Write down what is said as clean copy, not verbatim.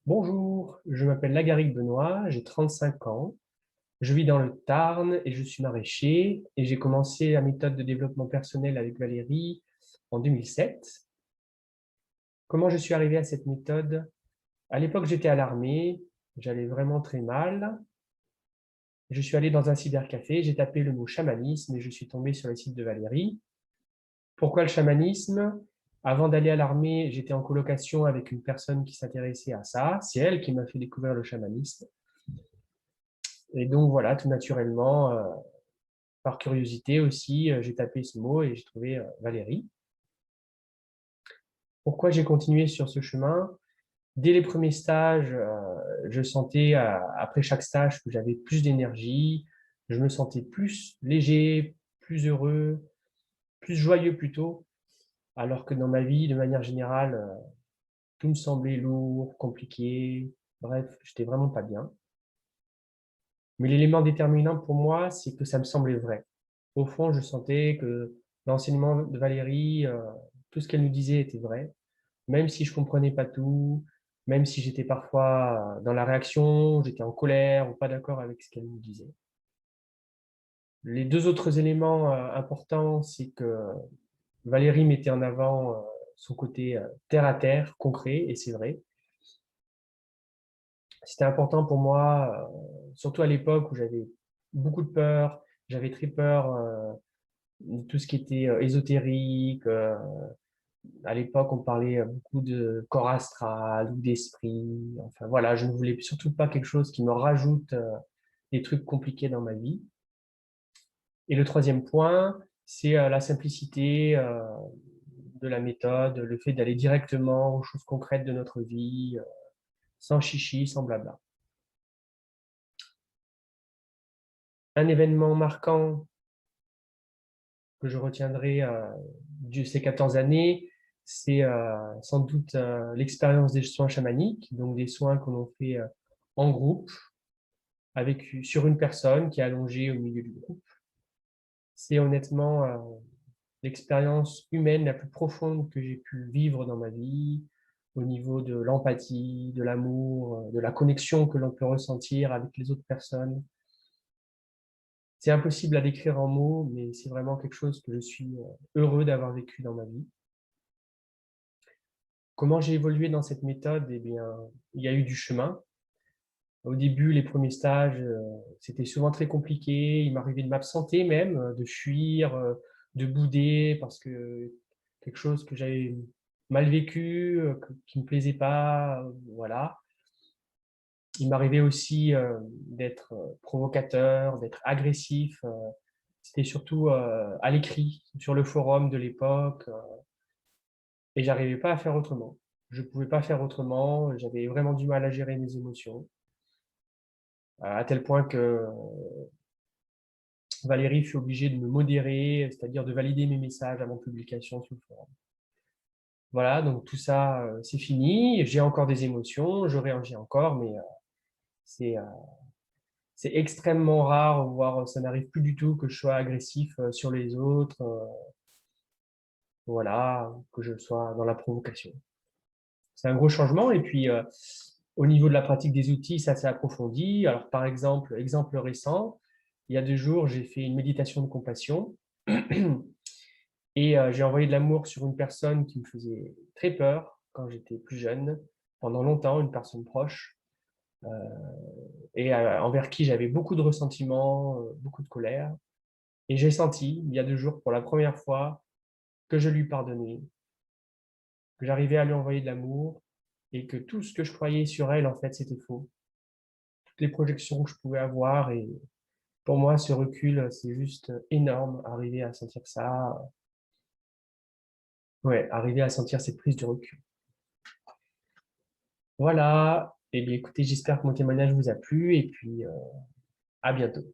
Bonjour, je m'appelle Lagaric Benoît, j'ai 35 ans, je vis dans le Tarn et je suis maraîcher et j'ai commencé la méthode de développement personnel avec Valérie en 2007. Comment je suis arrivé à cette méthode? À l'époque, j'étais à l'armée, j'allais vraiment très mal. Je suis allé dans un cybercafé, j'ai tapé le mot chamanisme et je suis tombé sur le site de Valérie. Pourquoi le chamanisme? Avant d'aller à l'armée, j'étais en colocation avec une personne qui s'intéressait à ça. C'est elle qui m'a fait découvrir le chamanisme. Et donc voilà, tout naturellement, par curiosité aussi, j'ai tapé ce mot et j'ai trouvé Valérie. Pourquoi j'ai continué sur ce chemin? Dès les premiers stages, je sentais, après chaque stage, que j'avais plus d'énergie, je me sentais plus léger, plus heureux, plus joyeux plutôt, alors que dans ma vie, de manière générale, tout me semblait lourd, compliqué, bref, j'étais vraiment pas bien. Mais l'élément déterminant pour moi, c'est que ça me semblait vrai. Au fond, je sentais que l'enseignement de Valérie, tout ce qu'elle nous disait était vrai, même si je comprenais pas tout, même si j'étais parfois dans la réaction, j'étais en colère ou pas d'accord avec ce qu'elle nous disait. Les deux autres éléments importants, c'est que Valérie mettait en avant son côté terre à terre, concret, et c'est vrai. C'était important pour moi, surtout à l'époque où j'avais beaucoup de peur, j'avais très peur de tout ce qui était ésotérique. À l'époque, on parlait beaucoup de corps astral ou d'esprit. Enfin voilà, je ne voulais surtout pas quelque chose qui me rajoute des trucs compliqués dans ma vie. Et le troisième point, c'est la simplicité de la méthode, le fait d'aller directement aux choses concrètes de notre vie, sans chichi, sans blabla. Un événement marquant que je retiendrai de ces 14 années, c'est sans doute l'expérience des soins chamaniques, donc des soins que l'on fait en groupe, sur une personne qui est allongée au milieu du groupe. C'est honnêtement l'expérience humaine la plus profonde que j'ai pu vivre dans ma vie, au niveau de l'empathie, de l'amour, de la connexion que l'on peut ressentir avec les autres personnes. C'est impossible à décrire en mots, mais c'est vraiment quelque chose que je suis heureux d'avoir vécu dans ma vie. Comment j'ai évolué dans cette méthode? Eh bien, il y a eu du chemin. Au début, les premiers stages, c'était souvent très compliqué. Il m'arrivait de m'absenter même, de fuir, de bouder parce que quelque chose que j'avais mal vécu, qui me plaisait pas, voilà. Il m'arrivait aussi d'être provocateur, d'être agressif. C'était surtout à l'écrit, sur le forum de l'époque, et j'arrivais pas à faire autrement. Je pouvais pas faire autrement. J'avais vraiment du mal à gérer mes émotions, à tel point que Valérie fut obligée de me modérer, c'est-à-dire de valider mes messages avant publication sur le forum. Voilà, donc tout ça, c'est fini. J'ai encore des émotions, je réagis encore, mais c'est c'est extrêmement rare, voire ça n'arrive plus du tout que je sois agressif sur les autres, voilà, que je sois dans la provocation. C'est un gros changement. Et puis, au niveau de la pratique des outils, ça s'est approfondi. Alors, par exemple, exemple récent, il y a 2 jours, j'ai fait une méditation de compassion et j'ai envoyé de l'amour sur une personne qui me faisait très peur quand j'étais plus jeune, pendant longtemps, une personne proche, et envers qui j'avais beaucoup de ressentiment, beaucoup de colère. Et j'ai senti, il y a 2 jours, pour la première fois, que je lui pardonnais, que j'arrivais à lui envoyer de l'amour et que tout ce que je croyais sur elle, en fait, c'était faux. Toutes les projections que je pouvais avoir. Et pour moi, ce recul, c'est juste énorme, arriver à sentir ça. Ouais, arriver à sentir cette prise de recul. Voilà. Et bien, écoutez, j'espère que mon témoignage vous a plu et puis à bientôt.